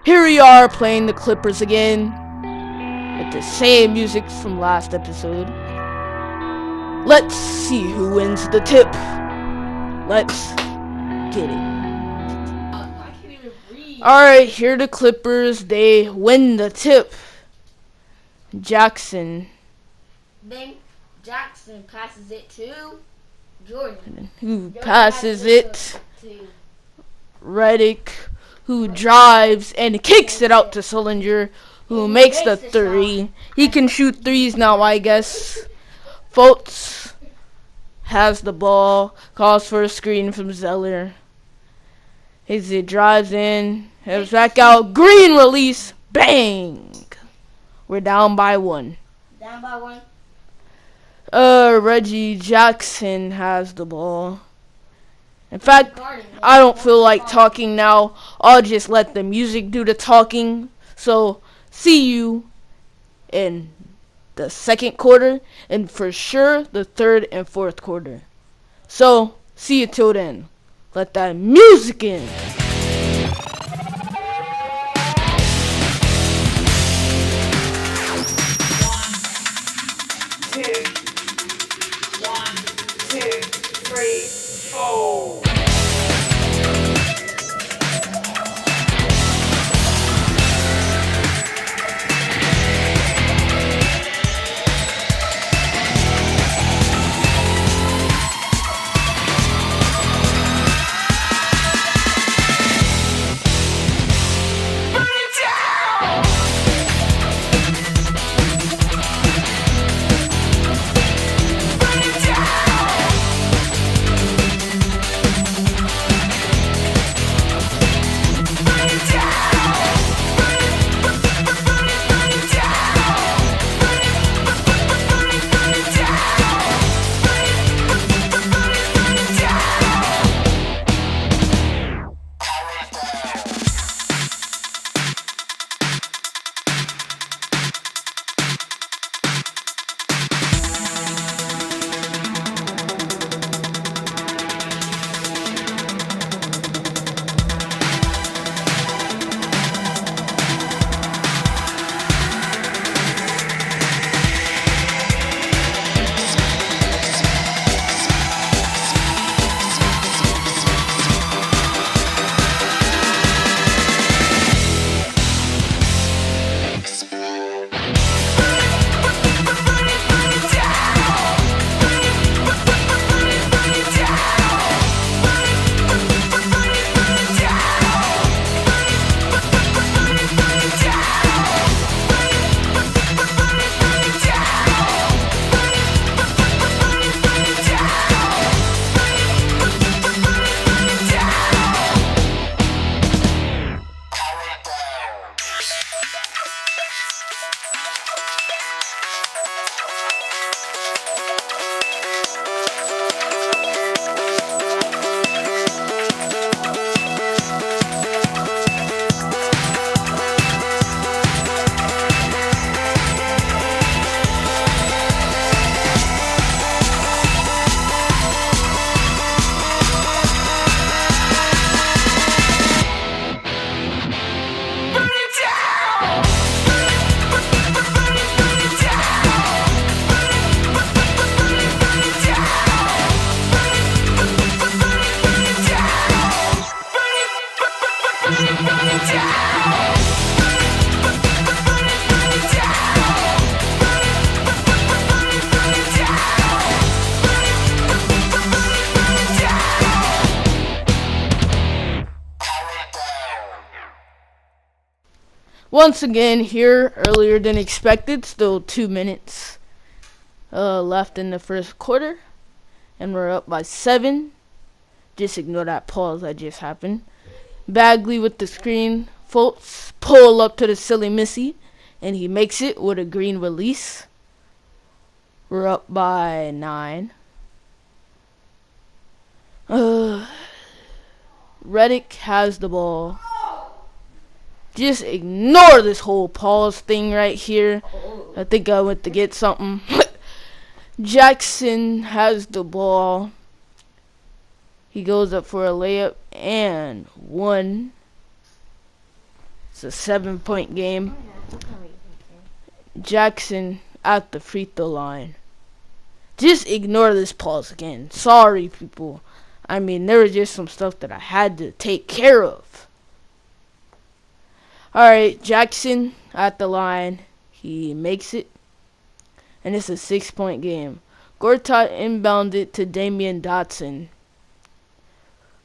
Here we are playing the Clippers again with the same music from last episode. Let's see who wins the tip. Let's get it. Alright, here are the Clippers. They win the tip. Jackson. Then Jackson passes it to Jordan. Who passes it? Redick, who drives and kicks it out to Sullinger, who makes the three. He can shoot threes now, I guess. Fultz has the ball, calls for a screen from Zeller. He drives in, heads back out, green release, bang! We're down by one. Down by one. Reggie Jackson has the ball. In fact, I don't feel like talking now. I'll just let the music do the talking. So, see you in the second quarter, and for sure the third and fourth quarter. So, see you till then. Let that music in. One, two, three, four. Once again, here earlier than expected. Still 2 minutes left in the first quarter, and we're up by 7. Just ignore that pause that just happened. Bagley with the screen. Fultz pull up to the silly missy, and he makes it with a green release. We're up by 9. Redick has the ball. Just ignore this whole pause thing right here. I think I went to get something. Jackson has the ball. He goes up for a layup and one. It's a 7-point game. Jackson at the free throw line. Just ignore this pause again. Sorry, people. I mean, there was just some stuff that I had to take care of. Alright, Jackson at the line. He makes it. And it's a 6-point game. Gortat inbounded to Damian Dotson,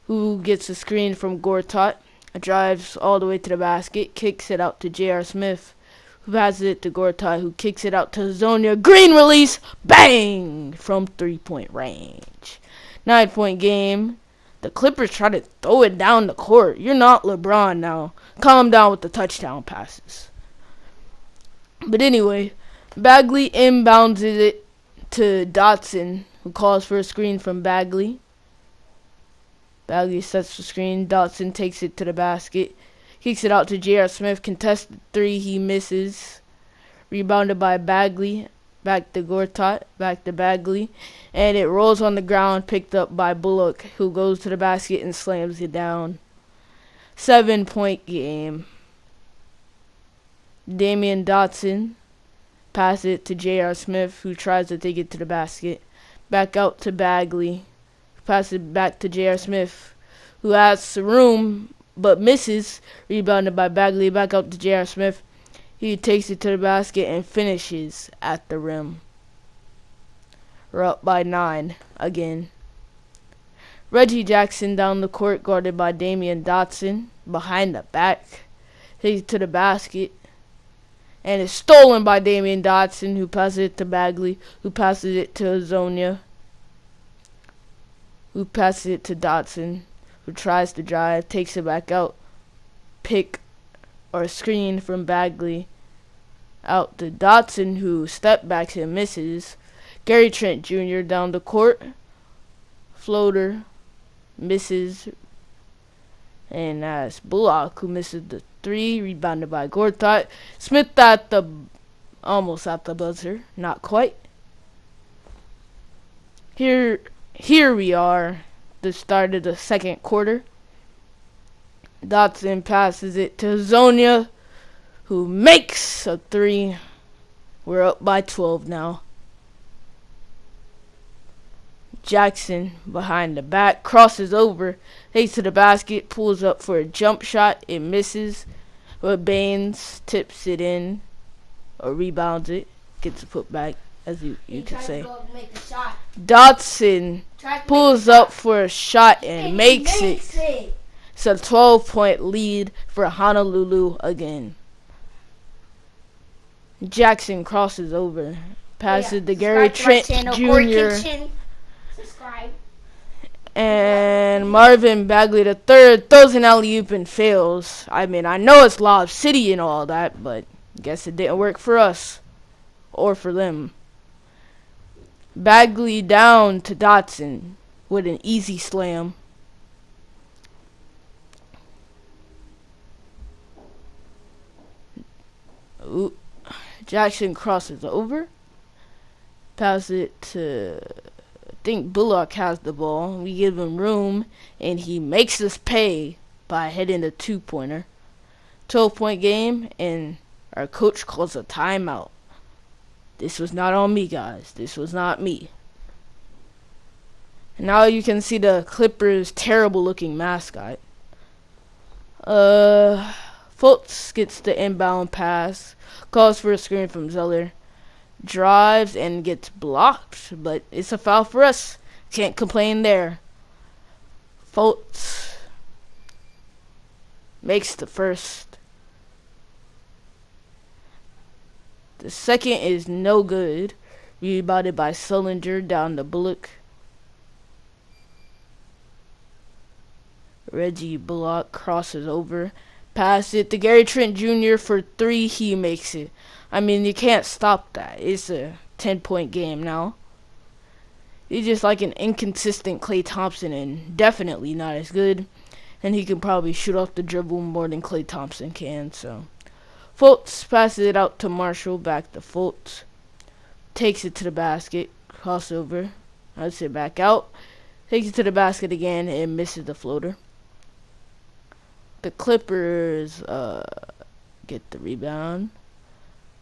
who gets a screen from Gortat, drives all the way to the basket, kicks it out to J.R. Smith, who passes it to Gortat, who kicks it out to Zonia. Green release, bang, from 3-point range. 9-point game. The Clippers try to throw it down the court. You're not LeBron now. Calm down with the touchdown passes. But anyway, Bagley inbounds it to Dotson, who calls for a screen from Bagley. Bagley sets the screen. Dotson takes it to the basket. Kicks it out to J.R. Smith. Contested 3. He misses. Rebounded by Bagley. Back to Gortat. Back to Bagley. And it rolls on the ground. Picked up by Bullock, who goes to the basket and slams it down. 7-point game. Damian Dotson passes it to J.R. Smith, who tries to take it to the basket. Back out to Bagley. Passes it back to J.R. Smith, who has room but misses. Rebounded by Bagley. Back out to J.R. Smith. He takes it to the basket and finishes at the rim. We're up by 9 again. Reggie Jackson down the court, guarded by Damian Dotson. Behind the back. Takes it to the basket. And it's stolen by Damian Dotson, who passes it to Bagley, who passes it to Zonia, who passes it to Dotson, who tries to drive, takes it back out, pick or screen from Bagley, out to Dotson, who step backs and misses. Gary Trent Jr. down the court, floater, misses, and that's Bullock, who misses the 3, rebounded by Gortat. Smith almost at the buzzer, not quite. Here we are, the start of the second quarter. Dotson passes it to Zonia, who makes a 3. We're up by 12 now. Jackson behind the back, crosses over, takes to the basket, pulls up for a jump shot. It misses, but Baines tips it in, or rebounds it, gets a putback, as you could say. Dotson pulls up for a shot and makes it. It's a 12-point lead for Honolulu again. Jackson crosses over, passes to Gary Trent Jr. And Marvin Bagley III throws an alley-oop and fails. I mean, I know it's Lob City and all that, but I guess it didn't work for us. Or for them. Bagley down to Dotson with an easy slam. Ooh. Jackson crosses over. Passes it to... I think Bullock has the ball. We give him room, and he makes us pay by hitting the 2-pointer. 12-point game, and our coach calls a timeout. This was not on me, guys. This was not me. And now you can see the Clippers' terrible-looking mascot. Fultz gets the inbound pass, calls for a screen from Zeller. Drives and gets blocked, but it's a foul for us. Can't complain there. Fultz makes the first. The second is no good. Rebounded by Sullinger down to Bullock. Reggie Bullock crosses over. Pass it to Gary Trent Jr. for 3. He makes it. I mean, you can't stop that. It's a 10-point game now. He's just like an inconsistent Klay Thompson and definitely not as good. And he can probably shoot off the dribble more than Klay Thompson can. So, Fultz passes it out to Marshall. Back to Fultz. Takes it to the basket. Crossover. Puts it back out. Takes it to the basket again and misses the floater. The Clippers get the rebound.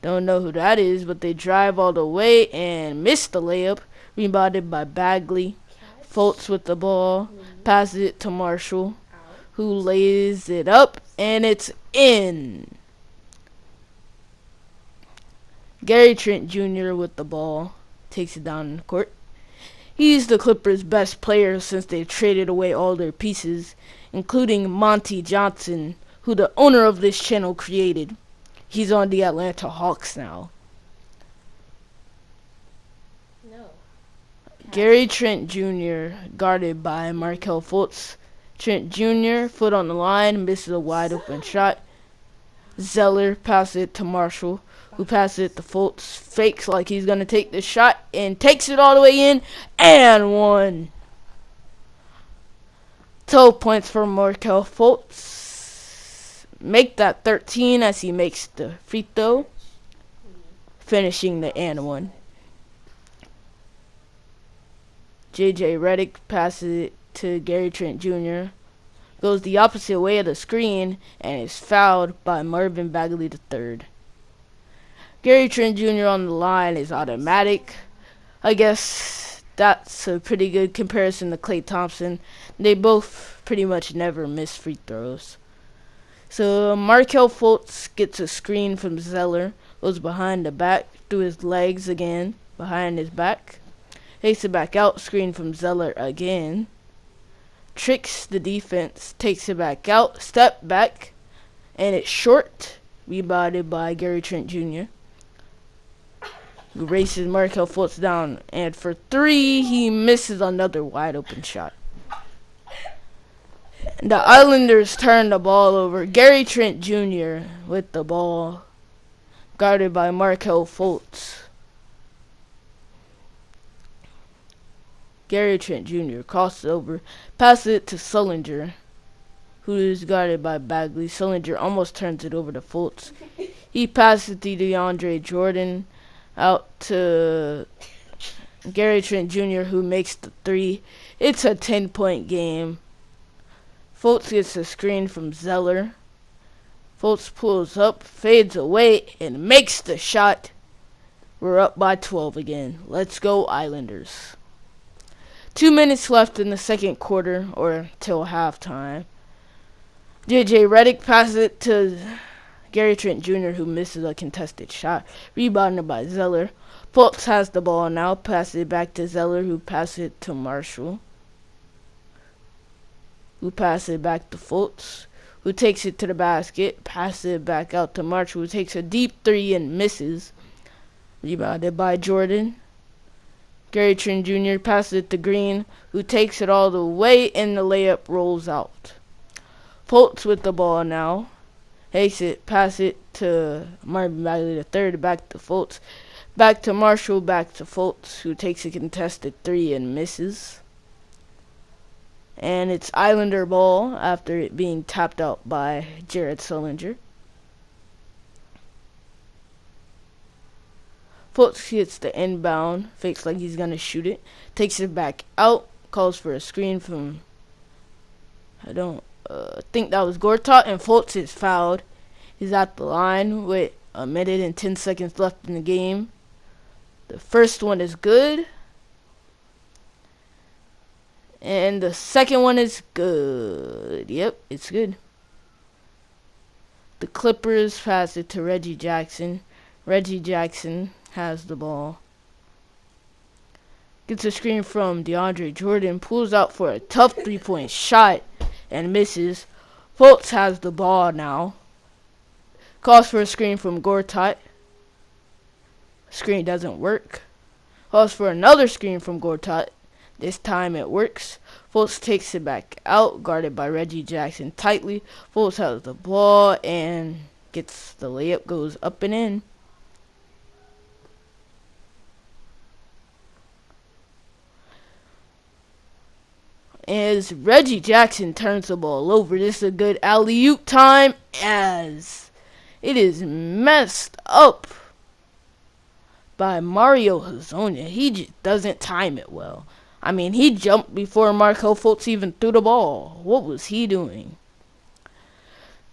Don't know who that is, but they drive all the way and miss the layup. Rebounded by Bagley. Fultz with the ball. Passes it to Marshall, who lays it up, and it's in. Gary Trent Jr. with the ball. Takes it down the court. He's the Clippers' best player since they traded away all their pieces, including Monty Johnson, who the owner of this channel created. He's on the Atlanta Hawks now. No. Gary Trent Jr. guarded by Markelle Fultz. Trent Jr. foot on the line, misses a wide open shot. Zeller passes it to Marshall, who passes it to Fultz. Fakes like he's going to take the shot and takes it all the way in and one. 12 points for Markelle Fultz. Make that 13 as he makes the free throw, finishing the and one. JJ Redick passes it to Gary Trent Jr. Goes the opposite way of the screen and is fouled by Marvin Bagley III. Gary Trent Jr. on the line is automatic. I guess that's a pretty good comparison to Klay Thompson. They both pretty much never miss free throws. So Markelle Fultz gets a screen from Zeller. Goes behind the back through his legs again. Behind his back. Takes it back out. Screen from Zeller again. Tricks the defense. Takes it back out. Step back. And it's short. Rebounded by Gary Trent Jr. Who races Markelle Fultz down. And for three, he misses another wide open shot. The Islanders turn the ball over. Gary Trent Jr. with the ball. Guarded by Markelle Fultz. Gary Trent Jr. crosses over, passes it to Sullinger, who is guarded by Bagley. Sullinger almost turns it over to Fultz. He passes to DeAndre Jordan, out to Gary Trent Jr., who makes the three. It's a 10-point game. Fultz gets a screen from Zeller. Fultz pulls up, fades away, and makes the shot. We're up by 12 again. Let's go Islanders. 2 minutes left in the second quarter, or till halftime. JJ Redick passes it to Gary Trent Jr., who misses a contested shot. Rebounded by Zeller. Fultz has the ball now. Passes it back to Zeller, who passes it to Marshall. Who passes it back to Fultz, who takes it to the basket. Passes it back out to Marshall, who takes a deep three and misses. Rebounded by Jordan. Gary Trent Jr. passes it to Green, who takes it all the way, and the layup rolls out. Fultz with the ball now. Takes it, passes it to Marvin Bagley III, back to Fultz. Back to Marshall, back to Fultz, who takes a contested three and misses. And it's Islander ball after it being tapped out by Jared Sullinger. Fultz hits the inbound, fakes like he's going to shoot it, takes it back out, calls for a screen from, I don't think that was Gortat, and Fultz is fouled. He's at the line with a minute and 10 seconds left in the game. The first one is good, and the second one is good. Yep, it's good. The Clippers pass it to Reggie Jackson. Reggie Jackson has the ball. Gets a screen from DeAndre Jordan. Pulls out for a tough three-point shot and misses. Fultz has the ball now. Calls for a screen from Gortat. Screen doesn't work. Calls for another screen from Gortat. This time it works. Fultz takes it back out, guarded by Reggie Jackson tightly. Fultz has the ball and gets the layup, goes up and in. As Reggie Jackson turns the ball over, this is a good alley-oop time as it is messed up by Mario Hezonja. He just doesn't time it well. I mean, he jumped before Markelle Fultz even threw the ball. What was he doing?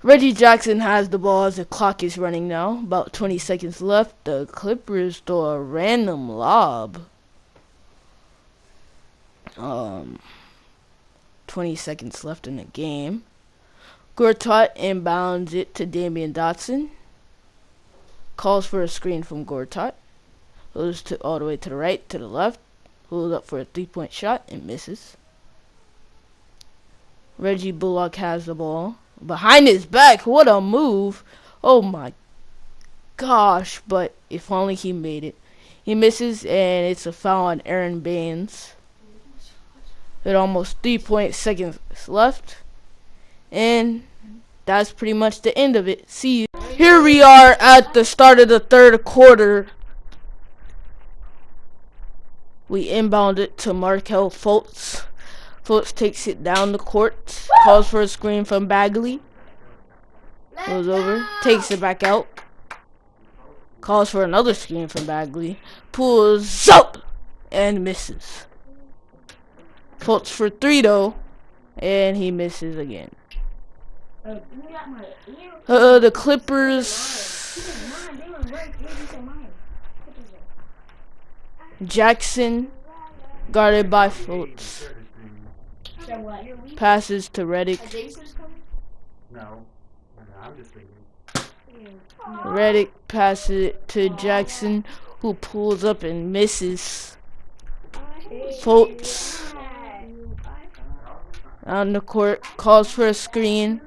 Reggie Jackson has the ball as the clock is running now. About 20 seconds left. The Clippers throw a random lob. 20 seconds left in the game. Gortat inbounds it to Damian Dotson. Calls for a screen from Gortat. Goes all the way to the right, to the left. Pulls up for a 3-point shot and misses. Reggie Bullock has the ball. Behind his back, what a move. Oh my gosh, but if only he made it. He misses, and it's a foul on Aaron Baines. With almost 3 seconds left. And that's pretty much the end of it. See you. Here we are at the start of the third quarter. We inbound it to Markelle Fultz. Fultz takes it down the court. Calls for a screen from Bagley. Goes over. Takes it back out. Calls for another screen from Bagley. Pulls up. And misses. Fultz for 3 though. And he misses again. The Clippers. Jackson guarded by Fultz. Passes to Redick. Redick passes it to Jackson, who pulls up and misses. Fultz on the court, calls for a screen,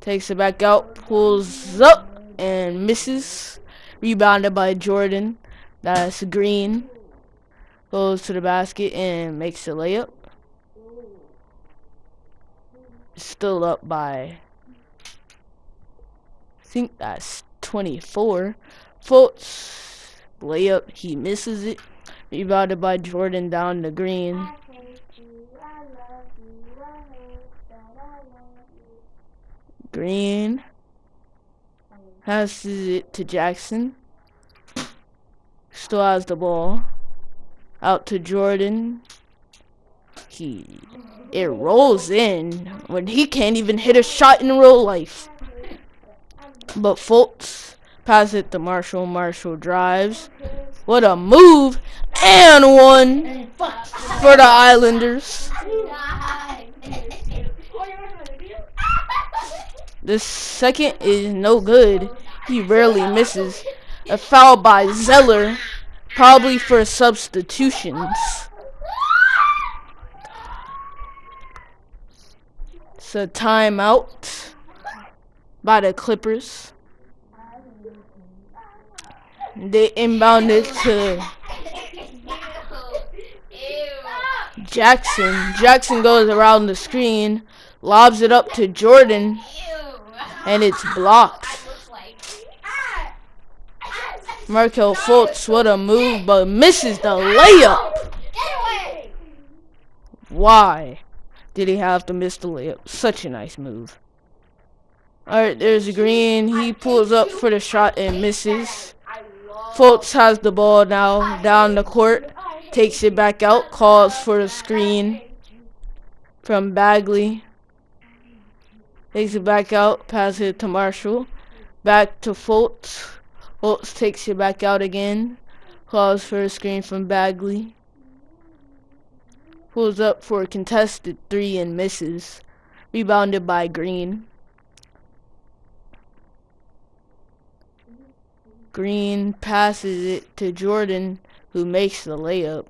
takes it back out, pulls up and misses. Rebounded by Jordan. That's Green. Goes to the basket and makes a layup. Still up by, I think that's 24. Fultz layup, he misses it. Rebounded by Jordan down to Green. Green passes it to Jackson. Still has the ball. Out to Jordan. It rolls in when he can't even hit a shot in real life. But Fultz passes it to Marshall. Marshall drives. What a move. And one for the Islanders. The second is no good. He rarely misses. A foul by Zeller. Probably for substitutions. It's a timeout by the Clippers. They inbound it to Jackson. Jackson goes around the screen, lobs it up to Jordan, and it's blocked. Markelle Fultz, what a move, but misses the layup. Why did he have to miss the layup? Such a nice move. Alright, there's Green. He pulls up for the shot and misses. Fultz has the ball now down the court. Takes it back out. Calls for a screen from Bagley. Takes it back out. Passes it to Marshall. Back to Fultz. Fultz takes it back out again. Calls for a screen from Bagley. Pulls up for a contested 3 and misses. Rebounded by Green. Green passes it to Jordan, who makes the layup.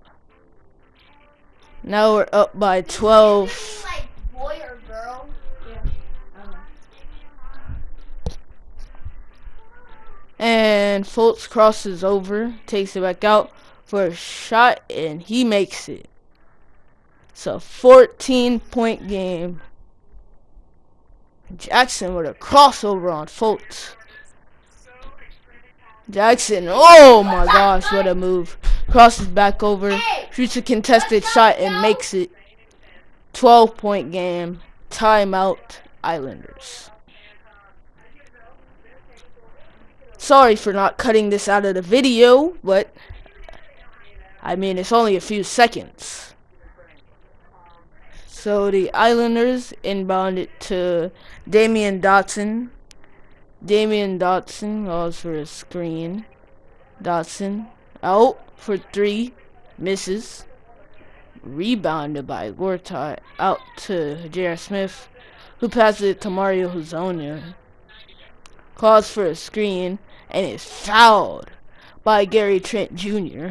Now we're up by 12. And Fultz crosses over, takes it back out for a shot, and he makes it. It's a 14-point game. Jackson with a crossover on Fultz. Jackson, oh my gosh, what a move. Crosses back over, shoots a contested shot and makes it. 12-point game. Timeout, Islanders. Sorry for not cutting this out of the video, but I mean, it's only a few seconds. So the Islanders inbounded to Damian Dotson. Damian Dotson goes for a screen. Dotson out for 3, misses. Rebounded by Gortat, out to J.R. Smith, who passes it to Mario Hazonia. Calls for a screen and is fouled by Gary Trent Jr.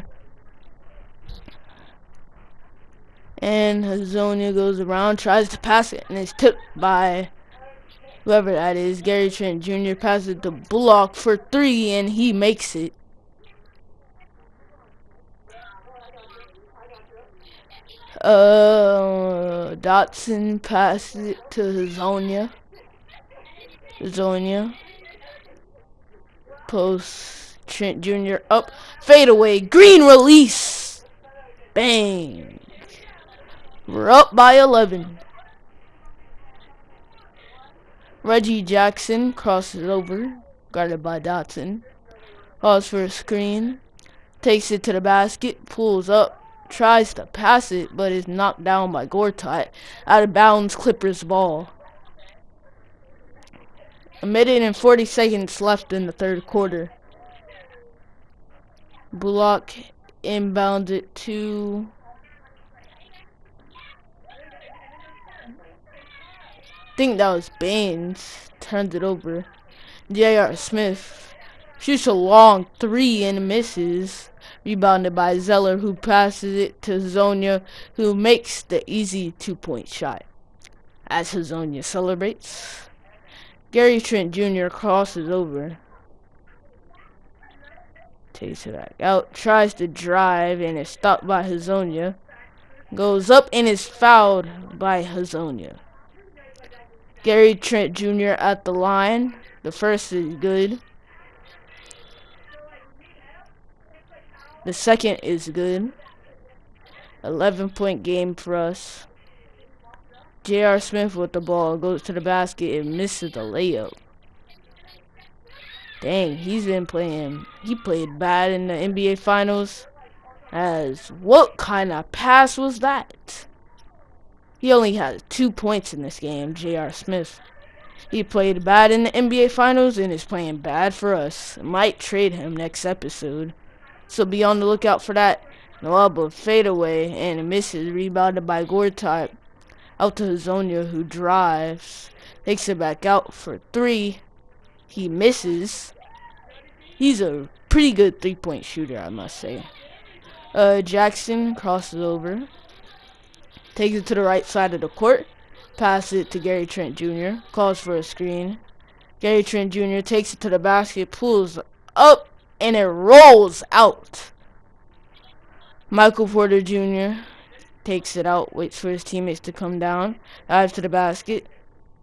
And Hazonia goes around, tries to pass it, and is tipped by whoever that is. Gary Trent Jr. passes it to Bullock for 3, and he makes it. Dotson passes it to Hazonia. Hazonia posts Trent Jr. up, fadeaway, green release, bang. We're up by 11. Reggie Jackson crosses over, guarded by Dotson. Calls for a screen, takes it to the basket, pulls up, tries to pass it, but is knocked down by Gortat. Out of bounds, Clippers ball. A minute and 40 seconds left in the third quarter. Bullock inbounded to I think that was Baines. Turns it over. J.R. Smith shoots a long 3 and misses. Rebounded by Zeller, who passes it to Hazonia, who makes the easy 2-point shot. As Hazonia celebrates, Gary Trent Jr. crosses over. Takes it back out. Tries to drive and is stopped by Hazonia. Goes up and is fouled by Hazonia. Gary Trent Jr. at the line. The first is good. The second is good. 11-point game for us. J.R. Smith with the ball goes to the basket and misses the layup. Dang, he's been playing. He played bad in the NBA Finals. As what kind of pass was that? He only had 2 points in this game, J.R. Smith. He played bad in the NBA Finals and is playing bad for us. Might trade him next episode. So be on the lookout for that. Noaba fadeaway and misses, rebounded by Gortat. Out to Hazonia, who drives. Takes it back out for 3. He misses. He's a pretty good 3-point shooter, I must say. Jackson crosses over. Takes it to the right side of the court. Passes it to Gary Trent Jr. Calls for a screen. Gary Trent Jr. takes it to the basket. Pulls up. And it rolls out. Michael Porter Jr. takes it out. Waits for his teammates to come down. Dives to the basket.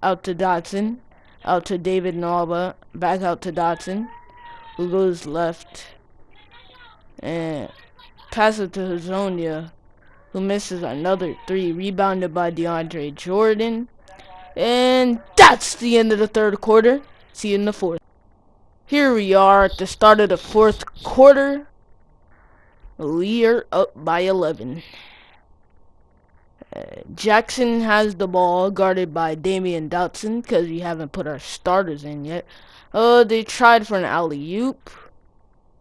Out to Dotson. Out to David Nalba. Back out to Dotson, who goes left. And passes it to Hazonia, who misses another 3. Rebounded by DeAndre Jordan. And that's the end of the third quarter. See you in the fourth. Here we are at the start of the fourth quarter. We are up by 11. Jackson has the ball, guarded by Damian Dotson, because we haven't put our starters in yet. They tried for an alley-oop.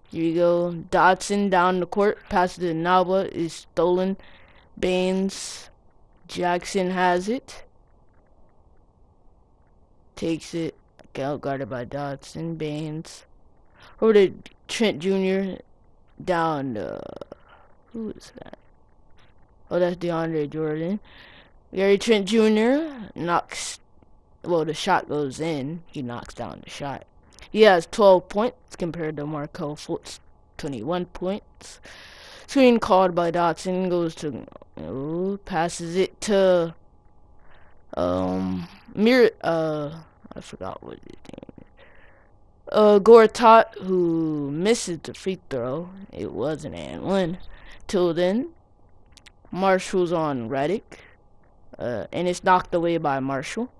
Here you go. Dotson down the court. Passes to Nalba. Is stolen. Baines. Jackson has it. Takes it. Out guarded by Dotson. Baines. Over to Trent Jr. Down. Who is that? Oh, that's DeAndre Jordan. Gary Trent Jr. knocks. Well, the shot goes in. He knocks down the shot. He has 12 points compared to Markel Fultz's 21 points. Screen called by Dotson. Goes to. Passes it to. I forgot what his name is. Gortat, who misses the free throw. It was an and one. Till then, Marshall's on Redick. And it's knocked away by Marshall.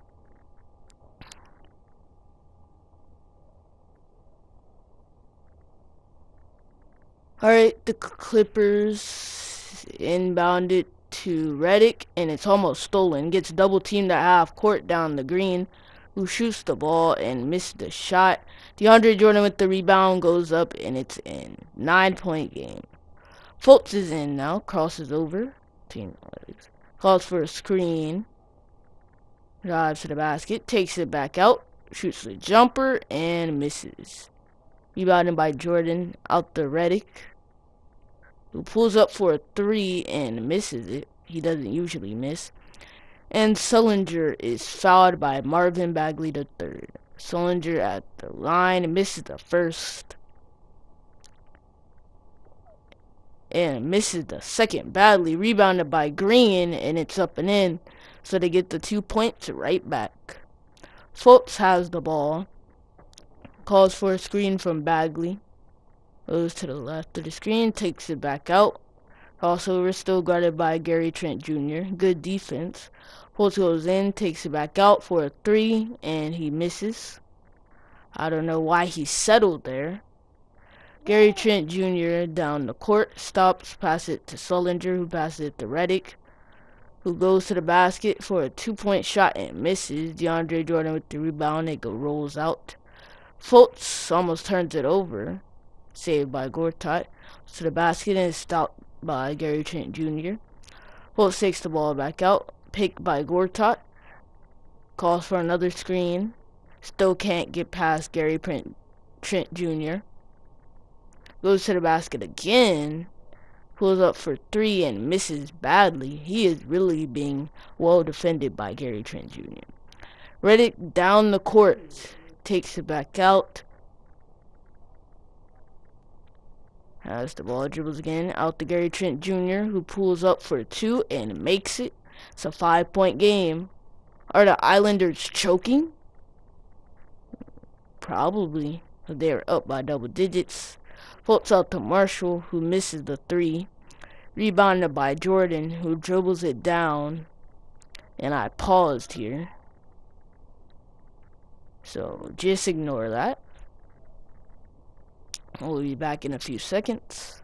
Alright, the Clippers inbounded to Reddick, and it's almost stolen. Gets double teamed at half court down the green, who shoots the ball and missed the shot. DeAndre Jordan with the rebound goes up, and it's in. 9-point game. Fultz is in now. Crosses over. Calls for a screen. Drives to the basket. Takes it back out. Shoots the jumper and misses. Rebounded by Jordan out to Reddick, who pulls up for a 3 and misses it. He doesn't usually miss. And Sullinger is fouled by Marvin Bagley III. Sullinger at the line misses the first and misses the second badly. Rebounded by Green, and it's up and in, so they get the 2 points right back. Fultz has the ball. Calls for a screen from Bagley. Goes to the left of the screen, takes it back out. Crossover, still guarded by Gary Trent Jr. Good defense. Fultz goes in, takes it back out for a 3, and he misses. I don't know why he settled there. Gary Trent Jr. down the court, stops, passes it to Sullinger, who passes it to Reddick, who goes to the basket for a 2-point shot and misses. DeAndre Jordan with the rebound, it rolls out. Fultz almost turns it over. Saved by Gortat. To the basket and stopped by Gary Trent Jr. Fultz takes the ball back out. Picked by Gortat. Calls for another screen. Still can't get past Gary Trent Jr. Goes to the basket again. Pulls up for 3 and misses badly. He is really being well defended by Gary Trent Jr. Reddick down the court. Takes it back out. Has the ball, dribbles again. Out to Gary Trent Jr., who pulls up for 2 and makes it. It's a 5-point game. Are the Islanders choking? Probably. They're up by double digits. Fultz out to Marshall, who misses the 3. Rebounded by Jordan, who dribbles it down. And I paused here, so just ignore that. We'll be back in a few seconds.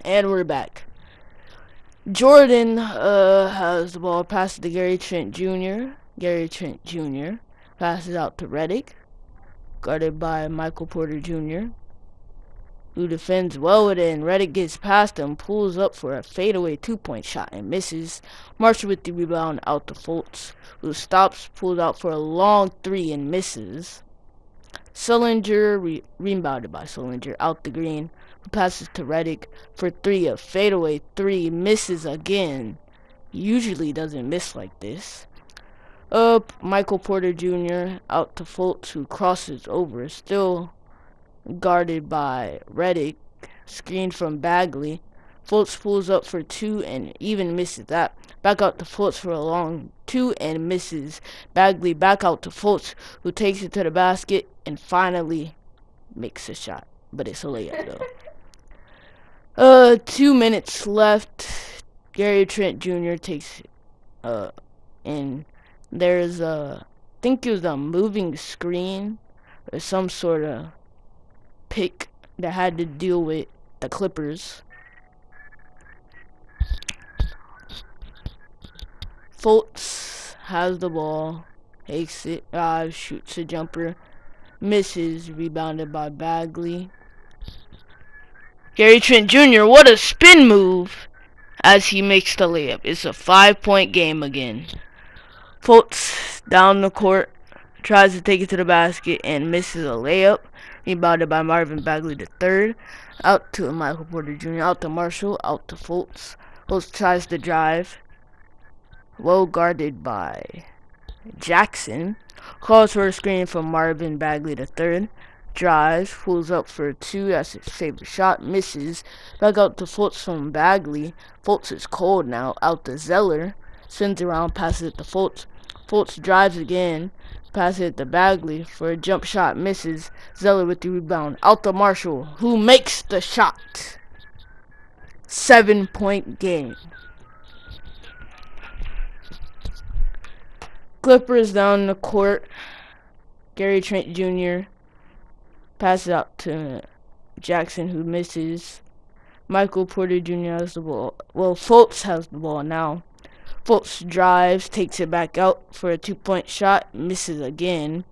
And we're back. Jordan has the ball, passes to Gary Trent Jr. Gary Trent Jr. passes out to Reddick, guarded by Michael Porter Jr., who defends well with it, and Reddick gets past him, pulls up for a fadeaway 2-point shot and misses. Marshall with the rebound out to Fultz, who stops, pulls out for a long 3 and misses. Sullinger, rebounded by Sullinger, out the green, who passes to Reddick for 3, a fadeaway 3, misses again. He usually doesn't miss like this. Michael Porter Jr. out to Fultz, who crosses over, still guarded by Reddick, screen from Bagley. Fultz pulls up for 2 and even misses that. Back out to Fultz for a long 2 and misses. Bagley back out to Fultz, who takes it to the basket and finally makes a shot. But it's a layup though. 2 minutes left. Gary Trent Jr. takes and there's I think it was a moving screen or some sort of pick that had to deal with the Clippers. Fultz has the ball, takes it, shoots a jumper, misses, rebounded by Bagley. Gary Trent Jr., what a spin move as he makes the layup. It's a 5-point game again. Fultz down the court, tries to take it to the basket and misses a layup. Rebounded by Marvin Bagley III. Out to Michael Porter Jr., out to Marshall, out to Fultz. Fultz tries to drive. Well guarded by Jackson. Calls for a screen from Marvin Bagley III. Drives, pulls up for 2. That's his favorite shot. Misses. Back out to Fultz from Bagley. Fultz is cold now. Out to Zeller. Spins around, passes it to Fultz. Fultz drives again. Passes it to Bagley for a jump shot. Misses. Zeller with the rebound. Out to Marshall, who makes the shot. 7-point game. Clippers down the court. Gary Trent Jr. passes out to Jackson, who misses. Michael Porter Jr. has the ball. Well, Fultz has the ball now. Fultz drives, takes it back out for a 2-point shot, misses again.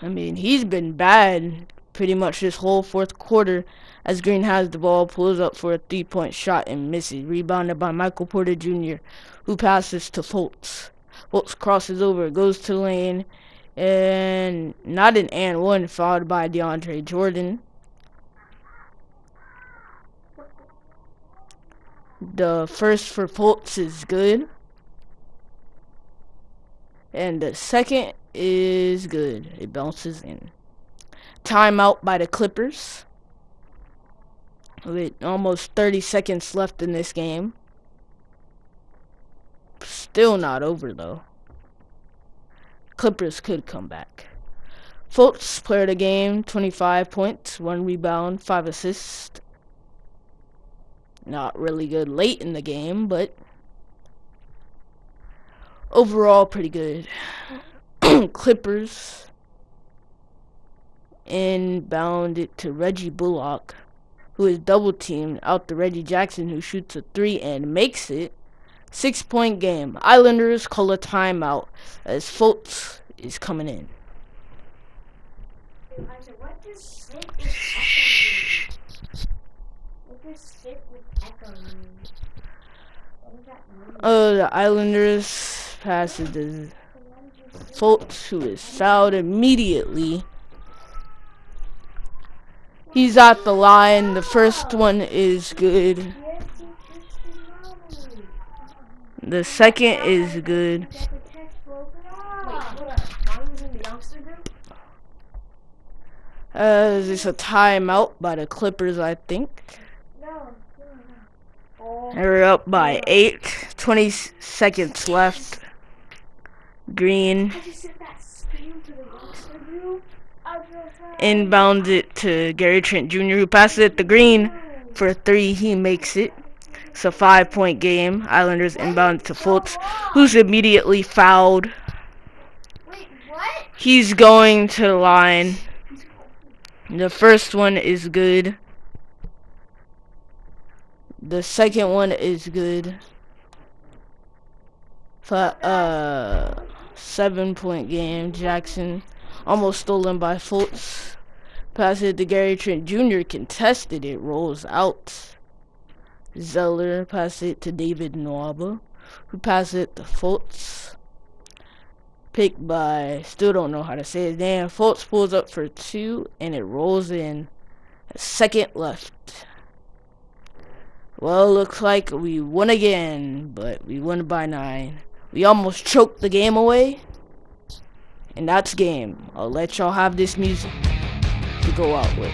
I mean, he's been bad pretty much this whole fourth quarter as Green has the ball, pulls up for a 3-point shot and misses. Rebounded by Michael Porter Jr., who passes to Fultz. Fultz crosses over, goes to the lane, and not an and one, fouled by DeAndre Jordan. The first for Fultz is good. And the second is good. It bounces in. Timeout by the Clippers. With almost 30 seconds left in this game. Still not over though. Clippers could come back. Fultz, player of the game, 25 points, 1 rebound, 5 assists. Not really good late in the game, but overall pretty good. Clippers inbound it to Reggie Bullock, who is double teamed out to Reggie Jackson, who shoots a 3 and makes it. 6-point game. Islanders call a timeout as Fultz is coming in. What does sit with echo mean? What does sit with echo mean? What does that mean? The Islanders pass it to Fultz, who is fouled immediately. He's at the line. The first one is good. The second is good. There's a timeout by the Clippers, I think. They're up by 8. 20 seconds left. Green inbounds it to Gary Trent Jr., who passes it to Green for a 3. He makes it. It's a 5-point game. Islanders inbound to Fultz, who's immediately fouled. Wait, what? He's going to the line. The first one is good. The second one is good. 7-point game. Jackson almost stolen by Fultz. Pass it to Gary Trent Jr. Contested. It rolls out. Zeller passes it to David Nwaba, who passes it to Fultz. Picked by, still don't know how to say his name. Fultz pulls up for 2, and it rolls in. A second left. Well, looks like we won again, but we won by 9. We almost choked the game away, and that's game. I'll let y'all have this music to go out with.